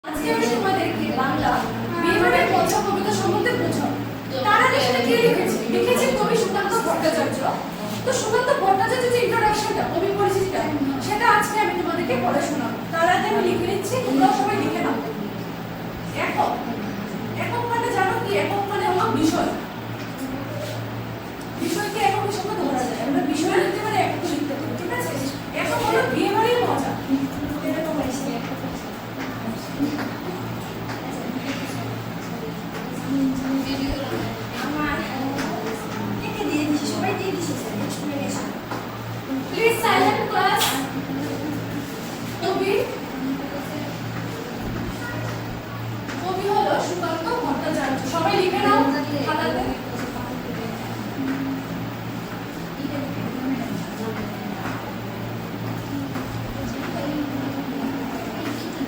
আজকে আমি তোমাদেরকে বাংলা বিহারের পঞ্চম কবিতা সম্বন্ধে বোঝাবো। তার আগে সেটা কে লিখেছে কবি সুকান্ত ভট্টাচার্য। তো সুকান্ত ভট্টাচার্য যে ইন্ট্রোডাকশনটা, কবি পরিচিতিটা, সেটা আজকে আমি তোমাদেরকে পড়ে শোনাবো। তার আগে আমি লিখে নিচ্ছি, তোমরা সবাই লিখে নাও। একক, একক মানে জানো কি? একক মানে হলো বিষয়। বিষয়কে একক হিসেবে ধরা যায়। আমরা বিষয় লিখতে পারি, একক লিখতে পারি, ঠিক আছে? একক হলো বিহারের মজা। এরকম আছে Please silent class. কবি হলো সুকান্ত ভট্টাচার্য। সবাই লিখে নাও খাতাতে।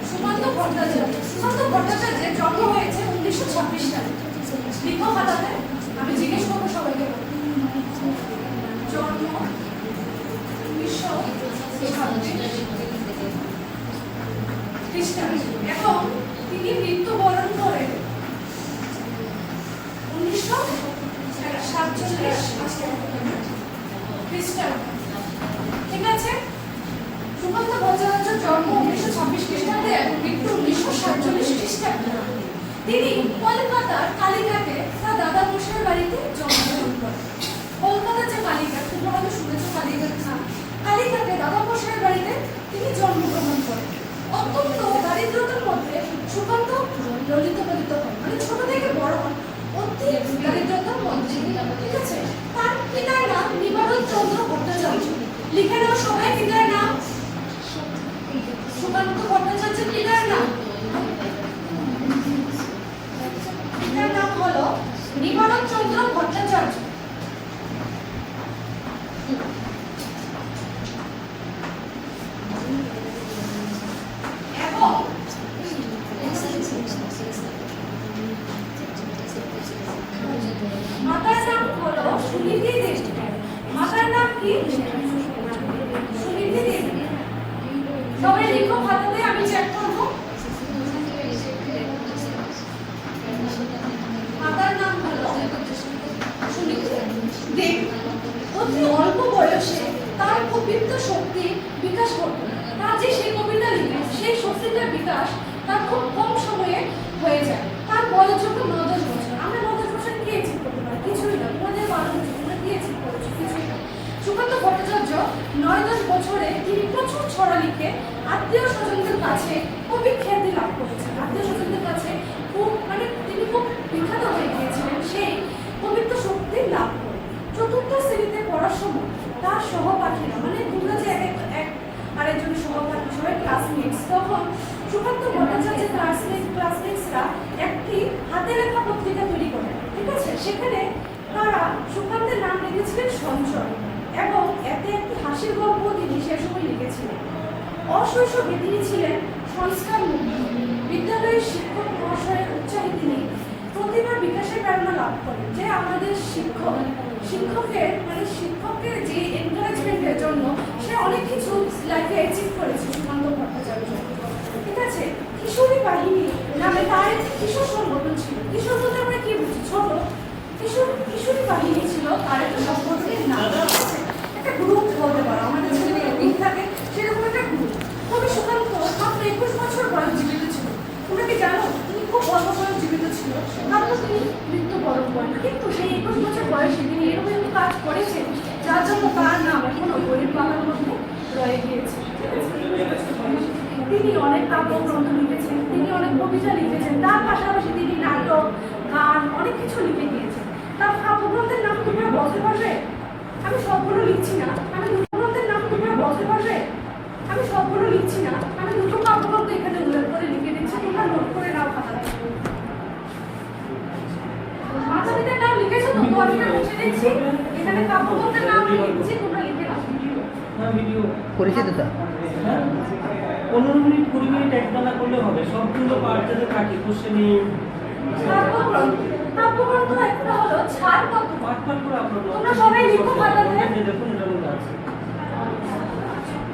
সুকান্ত ভট্টাচার্যের জন্ম হয়েছে 1926 সালে। লিখো খাতাতে, আমি জিজ্ঞেস করবো সবাইকে। জন্ম 1926 খ্রিস্টাব্দে এবং তিনি মৃত্যুবরণ করেন 1947 খ্রিস্টাব্দে, ঠিক আছে? সুকান্ত ভট্টাচার্যের জন্ম 1926 খ্রিস্টাব্দে এবং মৃত্যু 1947 খ্রিস্টাব্দে। তিনি কলকাতার কালীঘাটে তার দাদা মশাইয়ের বাড়িতে জন্মগ্রহণ করেন। কলকাতার যে কালীঘাট, তোমরা হয়তো শুনেছো কালীঘাট নাম। কালীঘাটে দাদা মশাইয়ের বাড়িতে তিনি জন্মগ্রহণ করেন। অত্যন্ত দারিদ্রতার মধ্যে সুকান্ত ললিত পালিত হন, মানে ছোট থেকে বড় হন অতি দারিদ্রতার মধ্যে, ঠিক আছে? তার পিতার নাম নিবারণ চন্দ্র ভট্টাচার্য। লিখে নাও সবাই পিতার নাম। সুকান্ত ভট্টাচার্যের পিতার নাম হলো নিবারণ চন্দ্র ভট্টাচার্য। এবং মাতার নাম হলো সুনীতি দেবী। মাতার নাম কি? সুনীতি দেবী। সবাই লিখো খাতাতে, আমি চেক করবো। মাতার নাম হলো সুনীতি দেবী। অতি অল্প বয়সে তার কবিত্ব শক্তি বিকাশ ঘটে। তার যে সেই কবিতা লিখে, সেই শক্তিটার বিকাশ তার খুব কম সময়ে হয়ে যায়। তার বয়স যখন 9-10 বছর। আমরা 9-10 বছর কি অ্যাচিভ করতে পারি? কিছুই না। তোমাদের 12 বছর তোমরা কি অ্যাচিভ করেছো? কিছুই না। সুকান্ত ভট্টাচার্য 9-10 বছরে তিনি প্রচুর ছড়া লিখে আত্মীয় স্বজনদের কাছে কবি খ্যাতি লাভ করেছেন। আত্মীয় স্বজনদের কাছে তিনি খুব বিখ্যাত হয়ে গিয়েছিলেন সেই কবিত্ব শক্তি লাভ করে। চতুর্থ শ্রেণীতে পড়ার সময় তার সহপাঠীরা, মানে তোমরা যে এক আরেকজনের সহপাঠী, সবাই ক্লাসমেটস, তখন সুকান্ত ভট্টাচার্যের ক্লাসমেটসরা একটি হাতে লেখা পত্রিকা তৈরি করেন, ঠিক আছে? সেখানে তারা সুকান্তের নাম লিখেছিলেন সঞ্চয় এবং এতে একটি হাসির গল্প তিনি সে সময় লিখেছিলেন। অশৈশবে তিনি ছিলেন সংস্কার মুক্ত। বিদ্যালয়ের শিক্ষক মহাশয়ের উৎসাহে তিনি প্রতিভা বিকাশের প্রেরণা লাভ করেন। যে আমাদের শিক্ষকের যে এনকারেজমেন্টের জন্য সে অনেক কিছু লাইফে অ্যাচিভ করেছে সুকান্ত ভট্টাচার্য, ঠিক আছে? কিশোরী বাহিনী নামে তার একটি কিশোর সংগঠন ছিল। কিশোর বলতে আমরা কি বুঝি? ছোট কিশোরী বাহিনী ছিল তার একটা সংগঠনের নাম, একটা গ্রুপ বলতে পারো। আমাদের ছেলে গ্রুপ থাকে, সেরকম একটা গ্রুপ। কবি সুকান্ত মাত্র 21 বছর বয়স জীবিত ছিল। তোমরা কি জানো তিনি খুব অল্প বয়স জীবিত ছিল, মাত্র তিনি মৃত্যুবরণ করেন। কিন্তু সেই 21 বছর বয়সে তিনি এরকম একটি কাজ করেছেন যার জন্য তার নাম এখনো বইয়ের পাতার মধ্যে রয়ে গিয়েছে, ঠিক আছে? তিনি অনেক কাব্যগ্রন্থ লিখেছেন, তিনি অনেক কবিতা লিখেছেন, তার পাশাপাশি তিনি নাটক, গান অনেক কিছু লিখে দিয়েছেন। তার কাব্যগ্রন্থের নাম তোমরা বলতে পারবে? আমি সবগুলো লিখছি না। আমি দুটো গ্রন্থের নাম তোমরা বলতে পারবে? আমি সবগুলো লিখছি না। আমি দুটো কাব্যগ্রন্থ এখানে উল্লেখ করে লিখে দিচ্ছি, তোমরা নোট করে নাও খাতাতে। মাতা পিতার নাম লিখেছো তো? আমি মুছে দিচ্ছি, এখানে কাব্যগ্রন্থের নাম লিখেছি, তোমরা লিখে নাও। পরিচিত তো 15 মিনিট 20 মিনিট একটানা করলে হবে। সবগুলো পার্ট যাতে কাটি কোশ্চেনে কাব্যগ্রন্থ একটা হলো ছাড়পত্র। পার্ট করে আপনারা তোমরা সবাই লিখো খাতাতে। দেখুন এটা মনে আছে।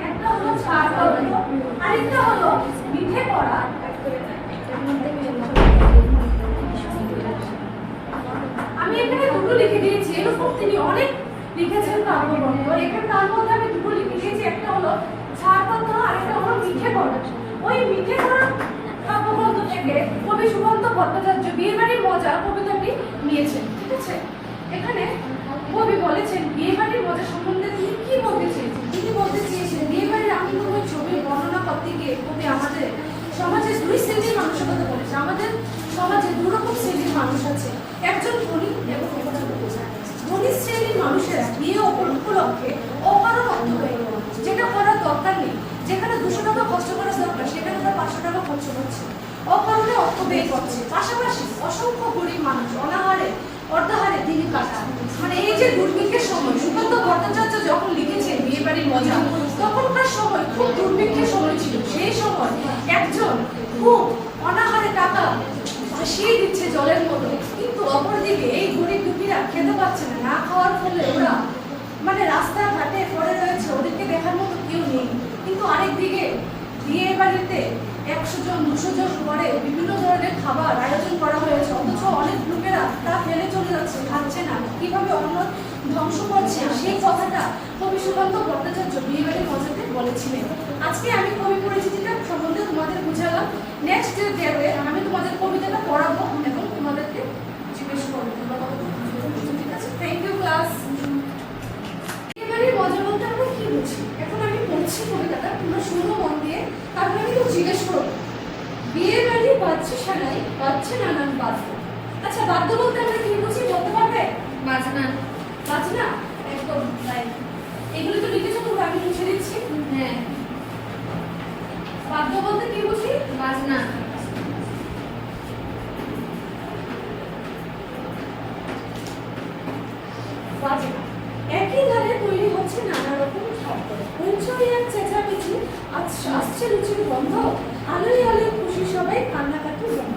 একটা হলো ছাড়পত্র, আরেকটা হলো মিঠে পড়া, লিখেছেন কাব্যগ্রন্থ। এখানে তার মধ্যে আমি দুটো লিখেছি, একটা হলো ছাড়পত্র আর একটা হলো মিঠে করা। ওই মিঠে করা কাব্যগ্রন্থ থেকে কবি সুকান্ত ভট্টাচার্য বিয়েবাড়ির মজা কবিতাটি নিয়েছেন। ঠিক আছে, এখানে কবি বলেছেন বিয়েবাড়ির মজা সম্বন্ধে তিনি কি বলতে চেয়েছেন। তিনি বলতে চেয়েছেন বিয়েবাড়ির আনন্দময় ছবি বর্ণনা করতে গিয়ে কবি আমাদের সমাজে দুই শ্রেণীর মানুষের কথা বলেছে। আমাদের সমাজে দু রকম শ্রেণীর মানুষ আছে, একজন ধনী এবং একজন বোঝা। ধনী শ্রেণীর মানুষেরা বিয়ে উপলক্ষে অকারণ অর্থ ব্যয় করে, যেটা করার দরকার নেই। যেখানে 200 টাকা খরচ করার দরকার সেখানে তারা 500 টাকা খরচ করছে, অকারণে অর্থ ব্যয় করছে। পাশাপাশি অসংখ্য গরিব মানুষ অনাহারে অর্ধাহারে দিন কাটায়। মানে এই যে দুর্ভিক্ষের সময় সুকান্ত ভট্টাচার্য যখন লিখেছেন বিয়েবাড়ির মজা, তখনকার সময় খুব দুর্ভিক্ষের সময় ছিল। সেই সময় একজন খুব অনাহারে টাকা ভাসিয়ে দিচ্ছে জলের মতো, কিন্তু অপরদিকে এই গরিব দুঃখীরা খেতে পাচ্ছে না। না খাওয়ার ফলে ওরা মানে রাস্তাঘাটে পড়ে রয়েছে, ওদেরকে দেখার মতো কেউ নেই। কিন্তু আরেকদিকে বিয়ে বাড়িতে 100 জন 200 জন করে বিভিন্ন ধরনের খাবার আয়োজন করা হয়েছে, অথচ অনেক লোকেরা তা ফেলে চলে যাচ্ছে, খাচ্ছে না। কিভাবে অন্ন ধ্বংস করছে সেই কথাটা কবি সুকান্ত ভট্টাচার্য বিয়েবাড়ির মজাতে বলেছিলেন। আজকে আমি কবি পরিচিতিটা সম্বন্ধে তোমাদের বুঝালাম। নেক্সট ডে আমি তোমাদের কবিতাটা পড়াবো এবং তোমাদেরকে জিজ্ঞেস করবো তোমরা কতটুকু বুঝেছো। ঠিক আছে, থ্যাংক ইউ ক্লাস। বিয়েবাড়ির মজা বলতে আমরা কি বুঝি? এখন আমি পড়ছি কবিতাটা, তোমরা শুনো মন দিয়ে, তারপরে আমি তো জিজ্ঞেস করবো। বিয়ে বাড়ি বাজছে সানাই, বাজছে নানান বাদ্য। আচ্ছা, বাদ্য বলতে আমরা কি বুঝি বলতে পারবে? বাজনা। বাজনা, একদম রাইট। এগুলো তো লিখেছো তোমরা, আমি মুছে দিচ্ছি। হ্যাঁ, বাদ্য বলতে কি বুঝি? বাজনা। বাজনা। একই ধারে তৈরি হচ্ছে নানা রকম শব্দ, হইচই আর চেঁচামেচি, আসছে রুচির গন্ধ, আলোয় আলোয় খুশি সবাই, কান্নাকাটি বন্ধ।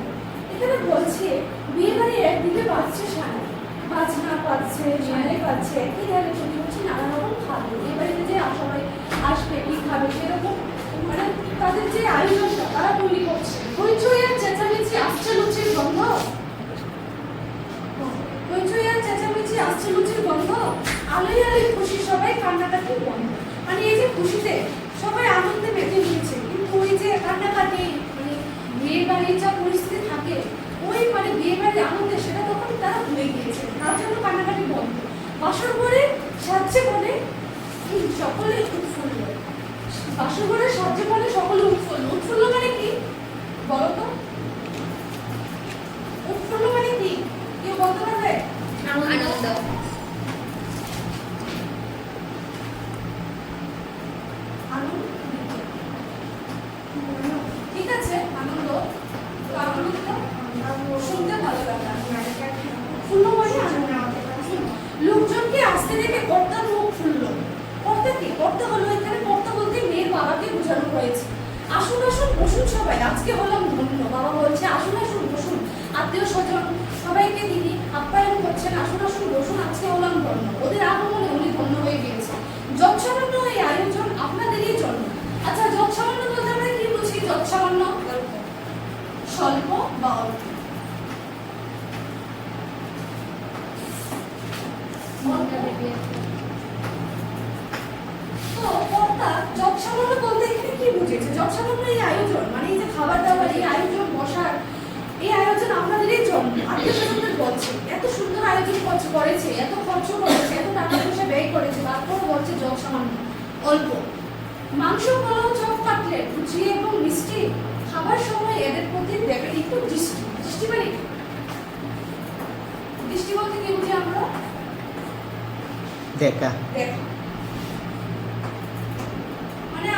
এখানে বলছে বিয়ে বাড়ি একদিকে বাজছে সানাই, বাজনা পাচ্ছে, সানাই পাচ্ছে, একই ধারে তৈরি হচ্ছে নানা রকম খাদ্য। বিয়ে বাড়িতে যে সবাই আসবে কি খাবে সেরকম মানে তাদের যে আয়োজনটা তারা তৈরি করছে। হইচই আর চেঁচামেচি, আসছে রুচির গন্ধ, হইচই আর চেঁচামেচি, আসছে রুচির গন্ধ, আলোয় আলোয় খুশি সবাই, কান্নাকাটি বন্ধ। মানে এই যে খুশিতে সবাই আনন্দে মেতে উঠেছে, কিন্তু ওই যে কান্নাকাটি মানে বিয়ে বাড়ির যা পরিস্থিতি থাকে, ওই মানে বিয়ে বাড়ির আনন্দে সেটা তখন তারা ভুলে গিয়েছে, তার জন্য কান্নাকাটি বন্ধ। বাসর ঘরে সাজছে বলে সকলে উৎফুল্ল, বাসর ঘরে সাজছে বলে সকলে উৎফুল্ল। উৎফুল্ল মানে কি বলো তো? উৎফুল্ল মানে কি কেউ বলতে পারবে? আনন্দ। ঠিক আছে, আনন্দ। শুনতে ভালো লাগে। ফুল্ল মানে আনন্দ। লোকজনকে আসতে দেখে কর্তার মুখ ফুলল। কর্তা কি? কর্তা হলো এখানে কর্তা বলতে মেয়ের বাবাকে বোঝানো হয়েছে। আসুন আসুন বসুন সবাই, আজকে হলাম ধন্য। বাবা বলছে আসুন আসুন বসুন, আত্মীয় স্বজন সবাইকে তিনি আপ্যায়ন করছেন, আসুন আসুন বসুন, আজকে হলাম ধন্য। ওদের আগমনে উনি ধন্য হয়ে গিয়েছে। যৎসামান্য এই আয়োজন আপনাদেরই জন্য। আচ্ছা, যৎসামান্য বলতে আমরা কি বুঝি? যৎসামান্য স্বল্প বা অল্প। তো কর্তা যৎসামান্য বলতে এখানে কি বুঝেছে? যৎসামান্য এই আয়োজন মানে এই যে খাবার দাবার, এই আয়োজন বসার, এই আয়োজন আপনাদেরই জন্য। আত্মীয় স্বজনদের বলছে এত সুন্দর আয়োজন করেছে, এত খরচ করেছে, এত টাকা পয়সা ব্যয় করেছে, তারপর বলছে যৎসামান্য অল্প। মাংস, পোলাও, চপ, কাটলেট, লুচি এবং মিষ্টি খাবার সময় এদের প্রতি দেবেন একটু দৃষ্টি। দৃষ্টি মানে দৃষ্টি বলতে কি বুঝি আমরা? দেখা। দেখা। মানে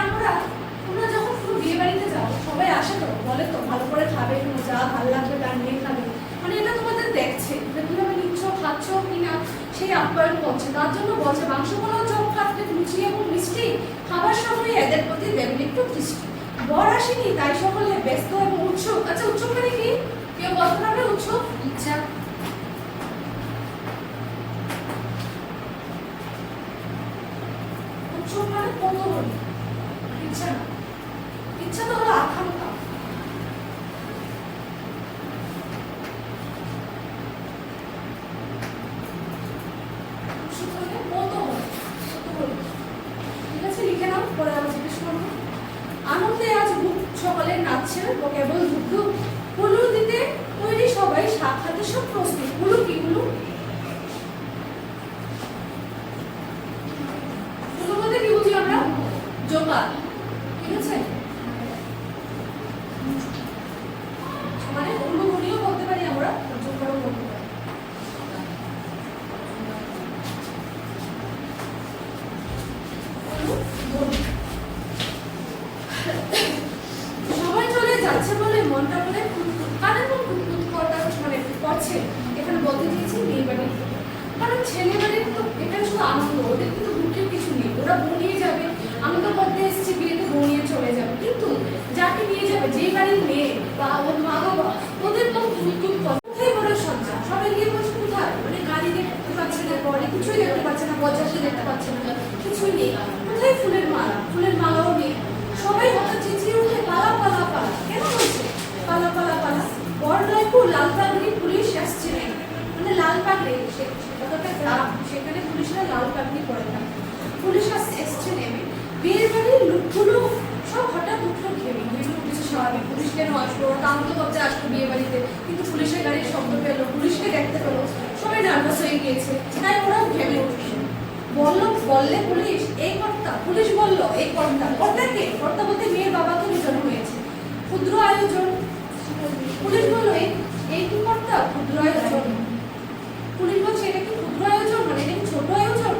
তোমরা যখন কোনো বিয়ে বাড়িতে যাও, সবাই আসে তো বলে তো ভালো করে খাবে, যা ভালো লাগবে তা নিয়ে খাবে। মানে এটা তোমাদের দেখছে যে কিভাবে নিচ্ছ, খাচ্ছ কিনা, সেই আপ্যায়ন করছে। তার জন্য বলছে মাংস, পোলাও, চপ, কাটলেট, লুচি এবং মিষ্টি খাবার সময় এদের প্রতি দেবেন একটু দৃষ্টি। বর আসেনি তাই সকলে ব্যস্ত এবং উৎসুক। আচ্ছা, উৎসুক মানে কি? কেউ বলতে পারবে? উৎসুক ইচ্ছা। উৎসুক মানে কৌতূহল, ইচ্ছা না। ইচ্ছা তো হলো আকাঙ্ক্ষা। উৎসুক মানে কৌতূহল। কারণ ছেলেমেয়েদের তো এটা শুধু আনন্দ, ওদের কিন্তু দুঃখের কিছু নেই। ওরা বউ নিয়ে যাবে, আনন্দ করতে এসেছে, বিয়েতে বউ নিয়ে চলে যাবে। কিন্তু যাকে নিয়ে যাবে, যে বাড়ির মেয়ে বা ওর মা বাবা, ওদের তো খুব কোথায় বড় সজ্জা, সবাই গিয়ে বলছে কোথায়, মানে গাড়ি দেখতে পাচ্ছে না, বলে কিছুই দেখতে পাচ্ছে না, বরযাত্রী দেখতে পাচ্ছে না, কিছুই নেই। কোথায় ফুলের মালা, ফুলের মালাও নেই। সবাই হঠাৎ চেঁচিয়ে উঠে পালা পালা পালা। কেন বলছে পালা পালা পালা? বড়রাইপুর লাল পাগড়ি পুলিশ আসছে না, মানে লাল পাগড়ি, একটা গ্রাম, সেখানে পুলিশরা লাল পাগড়ি পরে না। পুলিশ এসছে নেমে, বিয়ের বাড়ির লোকগুলো সব হঠাৎ উঠলো ঘেমে, ঘেমে উঠেছে স্বাভাবিক। পুলিশ কেন আসলো, ওরা আনন্দ করতে আসলো বিয়ে বাড়িতে, কিন্তু পুলিশের গাড়ির শব্দ পেলো, পুলিশকে দেখতে পেলো, সবাই নার্ভাস হয়ে গিয়েছে, তাই ওরাও ঘেমে উঠলো। বললে পুলিশ এই কর্তা, পুলিশ বললো এই কর্তা। কর্তাকে, কর্তা বলতে মেয়ের বাবাকে বোঝানো হয়েছে। ক্ষুদ্র আয়োজন, পুলিশ বললো এই কি কর্তা? ক্ষুদ্র আয়োজন। পুলিশ বলছে এটা কি ক্ষুদ্র আয়োজন, মানে এটা কি ছোট আয়োজন?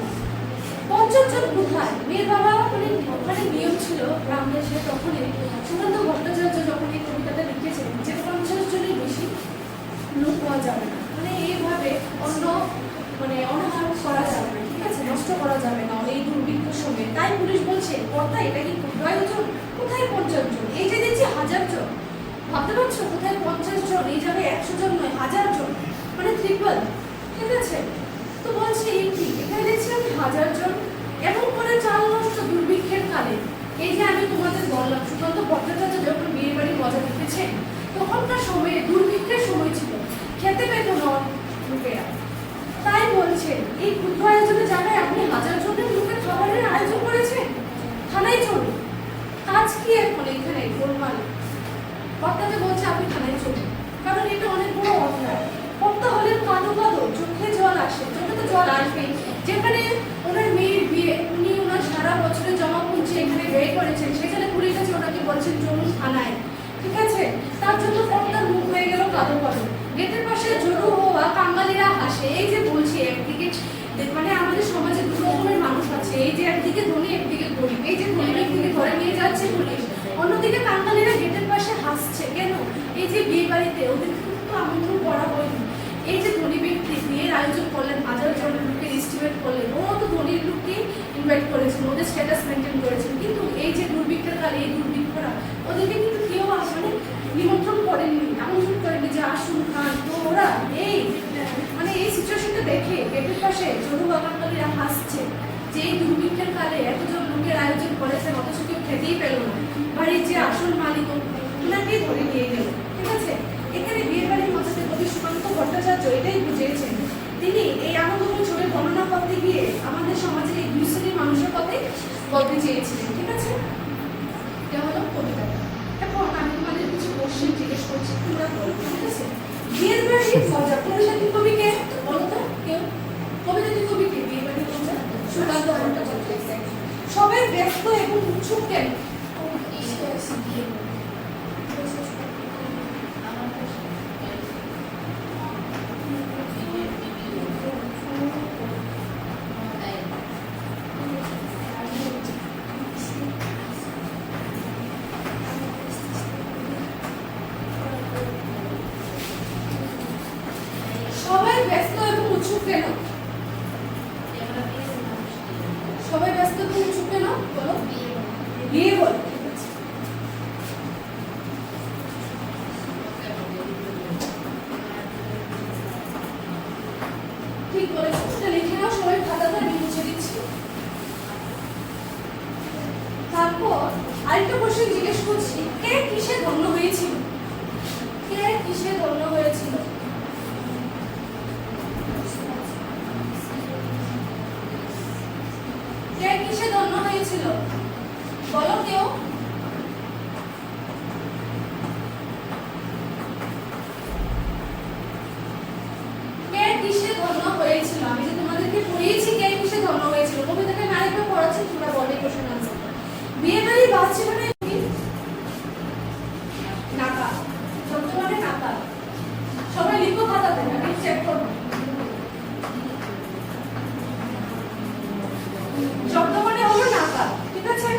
50 জন কোথায়? মেয়ের বাবা, মানে ওখানে নিয়ম ছিল গ্রাম দেশে তখনই, সুকান্ত ভট্টাচার্য যখন এই কবিতাটা লিখেছিলেন যে 50 জনের বেশি লোক পাওয়া যাবে না, মানে এইভাবে অনাহার করা যাবে না, ঠিক আছে, নষ্ট করা যাবে না এই দুর্ভিক্ষের সময়। তাই পুলিশ বলছে কর্তা এটা কি ক্ষুদ্র আয়োজন? কোথায় 50 জন? এই যে দেখছি 1000 জন। ভাবতে পারছো কোথায় 50 জন? এই জায়গায় 100 জন নয়, 1000 জন, মানে ট্রিপল, ঠিক আছে। তো বলছে এই কি, এখানে দেখছি আমি 1000 জন। এমন করে চাল নষ্ট দুর্ভিক্ষের কালে। এই যে আমি তোমাদের বললাম সুকান্ত ভট্টাচার্য যখন বিয়ে বাড়ি মজা লিখেছেন, তখনকার সময়ে দুর্ভিক্ষের সময় ছিল, খেতে পেত না লোকেরা। তাই বলছেন এই ক্ষুদ্র আয়োজনের জায়গায় আপনি 1000 জনের লোকের খাবারের আয়োজন করেছেন, থানায় চলুন। কাজ কি এখন এখানে গোলমাল? কর্তাকে বলছে আপনি থানায় চলুন, কারণ এটা অনেক বড় অন্যায়। কর্তা হলেন কাঁদো কাঁদো, চোখে জল আসে, চোখে তো জল আসবেই। যেখানে ওনার মেয়ের বিয়ে, উনি ওনার সারা বছরের জমা পুঁজি এখানে ব্যয় করেছেন, সেখানে পুলিশ আছে ওনাকে বলছেন চলুন থানায়, ঠিক আছে। তার জন্য কর্তার মুখ হয়ে গেল কাঁদো কাঁদো। গেটের পাশে জড়ো হওয়া কাঙালিরা হাসে। এই যে বলছি একদিকে মানে আমাদের সমাজে দু রকমের মানুষ আছে, এই যে একদিকে ধনী একদিকে গরিব। এই যে ধনী ব্যক্তিকে ধরে নিয়ে যাচ্ছে পুলিশ, অন্যদিকে কাঙালিরা গেটের পাশে হাসছে। কেন? এই যে বিয়ে বাড়িতে ওদের কিন্তু আমন্ত্রণ করা হয়নি। এই যে ধনী ব্যক্তি বিয়ের আয়োজন করলেন, 1000 জন লোকের এস্টিমেট করলেন, ও তো ধনীর লোককে ইনভাইট করেছেন, ওদের স্ট্যাটাস মেনটেন করেছেন। কিন্তু এই যে দুর্ভিক্ষের কালে এই দুর্ভিক্ষরা ওদেরকে কিন্তু কেউ মানে নিমন্ত্রণ করেননি, আমন্ত্রণ করেননি যে আসুন খান। তো ওরা এই মানে এই সিচুয়েশনটা দেখে গেটের পাশে জড়ো বাগানকারীরা হাসছে যে এই দুর্ভিক্ষের কালে এতজন লোকের আয়োজন করেছেন, অথচ কেউ খেতেই পেল না। বাড়ির যে আসল মালিক ওনাকেই ধরে নিয়ে গেল, ঠিক আছে। এখানে বিয়ে বাড়ির মজাতে কবি সুকান্ত ভট্টাচার্য এটাই বুঝিয়েছেন। তিনি এই আনন্দময় ছবির বর্ণনা করতে গিয়ে আমাদের সমাজের এই দুই শ্রেণীর মানুষের কথাই বলতে চেয়েছিলেন, ঠিক আছে। এটা হলো কবিতাটা। এখন আমি তোমাদের কিছু কোশ্চেন জিজ্ঞেস করছি, তোমরা বলো, ঠিক আছে। বিয়ের বাড়ির মজা কবিতাটি কবিকে বলো তো, কেউ কবিতাটি কবিকে বিয়ে বাড়ির মজা? সুকান্ত ভট্টাচার্য। সবাই ব্যস্ত এবং উৎসুক কেন? সবাই ব্যস্ত এবং উৎসুক কেন? সবাই ব্যস্ত এবং উৎসুক কেন বলো? বিয়ে বল। ঠিক বলেছো, সেটা লিখে নাও সবাই খাতাটা, আমি মুছে দিচ্ছি। তারপর আরেকটা কোশ্চেন জিজ্ঞেস করছি, কে কিসে ধন্য হয়েছিল? কে কিসে ধন্য হয়েছিল? কে কিসে ধন্য হয়েছিল বলো কেউ? কে কিসে ধন্য হয়েছিল? আমি যে তোমাদেরকে পড়িয়েছি কে কিসে ধন্য হয়েছিল, কবিতাটা আমি আরেকবার পড়াচ্ছি, তোমরা বলে কোশ্চেন আনসার। বিয়ে বাড়ি বাজছে মানে নাকা, বর্তমানে নাকা। সবাই লিখো খাতাতে, আমি চেক করবো। শব্দ মানে হলো নাকা, ঠিক আছে।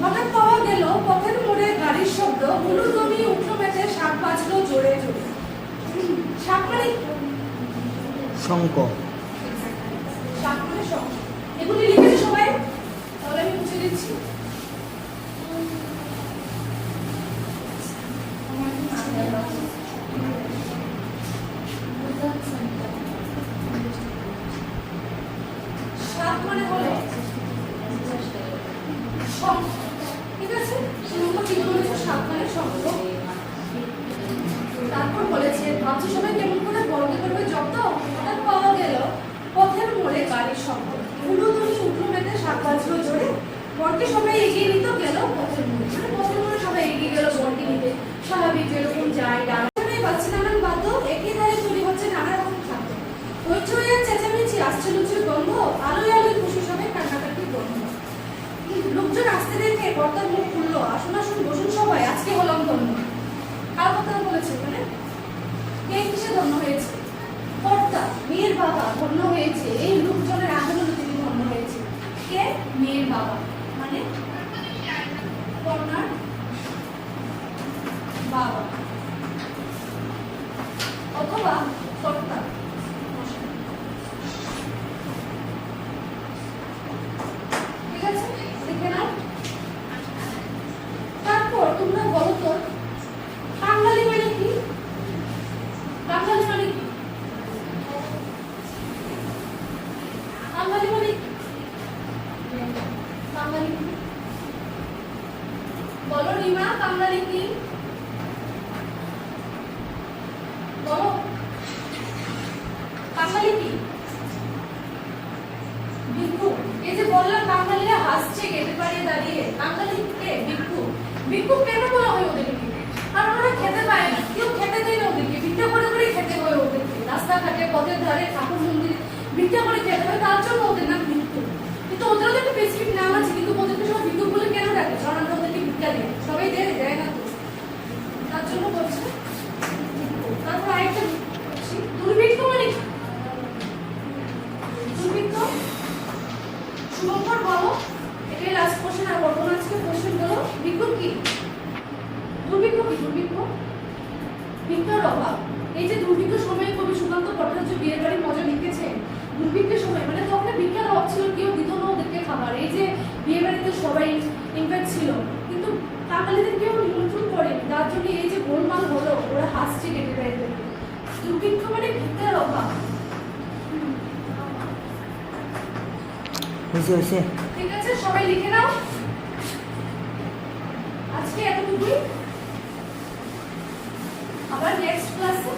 হঠাৎ পাওয়া গেল পথের মোড়ে গাড়ির শব্দ, হলুদমি উঠলো মেতে, শাক বাজলো জোরে জোরে। শাক মানে শঙ্খ। সাত মানে সংখ্যা। এগুলি লিখেছে সবাই? তাহলে আমি মুছে দিচ্ছি। সাত মানে হলো সংখ্যা, ঠিক আছে? সংখ্যা কি বলেছে? সাত মানে সংখ্যা। তারপর বলেছে ভাবছো সবাই কেমন করে বর্গে করবে যত, হঠাৎ পাওয়া গেল পথের মোড়ে গাড়ির শব্দ, উঠলো তুমি উঠলো মেতে শাক বাজলো জোরে, বরকে সবাই এগিয়ে নিত গেল পথের মোড়ে, মানে পথের মোড়ে সবাই এগিয়ে গেল বরকে নিতে। স্বাভাবিক যেরকম যায় ডানে বাচ্চা নানান বাদ্য, একই ধারে তৈরি হচ্ছে নানা রকম খাদ্য, হইচই আর চেঁচামেচি, আসছে লুচুর গন্ধ, আলোয় আলোয় খুশি সবাই কান্নাকাটি বন্ধ। লোকজন আসতে দেখে কর্তার মুখ খুললো, আসুন আসুন বসুন সবাই, আজকে হলাম ধন্য। কার কথা বলেছে ওখানে? কে কিসে ধন্য হয়েছে? কর্তা, মেয়ের বাবা ধন্য হয়েছে, এই লোকজনের আন্দোলনে তিনি ধন্য হয়েছে। কে? মেয়ের বাবা, মানে কন্যার বাবা অথবা কর্তা। ঠিক আছে, দেখে নাও। তারপর তোমরা বলো তো বাঙালি মানে কি? বাঙালি মানে কি? বাঙালি মানে কি? বাঙালি কি? বলো রিমা, বাঙালি কি? বলো বাঙালি কি? ভিক্ষু। এই যে বললাম বাঙালিরা হাসছে গেটে পাড়িয়ে দাঁড়িয়ে, বাঙালি কে? ভিক্ষু। ভিক্ষু কেন বলা হয় ওদেরকে? কারণ ওরা খেতে পায় না, কেউ খেতে দেয় না ওদেরকে, ভিক্ষা করে করে খেতে হয় ওদেরকে। রাস্তাঘাটে পথের ধারে ঠাকুর মন্দিরে ভিক্ষা করে খেতে হয়, তার জন্য ওদের নাম ভিক্ষু। কিন্তু ওদেরও তো একটা স্পেসিফিক নাম আছে, কিন্তু ওদেরকে সবাই ভিক্ষু বলে কেন ডাকে? কারণ আমরা ওদেরকে ভিক্ষা দিই, সবাই দেয় না তো, তার জন্য বলছে। তারপর আরেকটা বলছি, দুর্ভিক্ষ মানে কি? দুর্ভিক্ষ শুভঙ্কর বলো, এটাই লাস্ট কোশ্চেন। আর বর্তমান আজকে কোশ্চেন বলো, ভিক্ষু কি? দুর্ভিক্ষ কি? দুর্ভিক্ষ ভিক্ষার অভাব। এই যে দুর্ভিক্ষ সময়ে কবি সুকান্ত ভট্টাচার্য বিয়ের বাড়ির মজা লিখেছে, দুর্ভিক্ষের সময় মানে তখন ভিক্ষার অভাব ছিল, কেউ দিত না ওদেরকে খাবার। এই যে বিয়ে বাড়িতে সবাই ইনফ্যাক্ট ছিল, কিন্তু বাঙালিদের কেউ নিমন্ত্রণ করেনি, তার জন্য এই যে গোলমাল হলো, ওরা হাসছে কেটে বেড়াতে। দুর্ভিক্ষ মানে ভিক্ষার অভাব। হয়েছে। ঠিক আছে, সবাই লিখে নাও। আজকে এতটুকুই, আবার নেক্সট ক্লাসে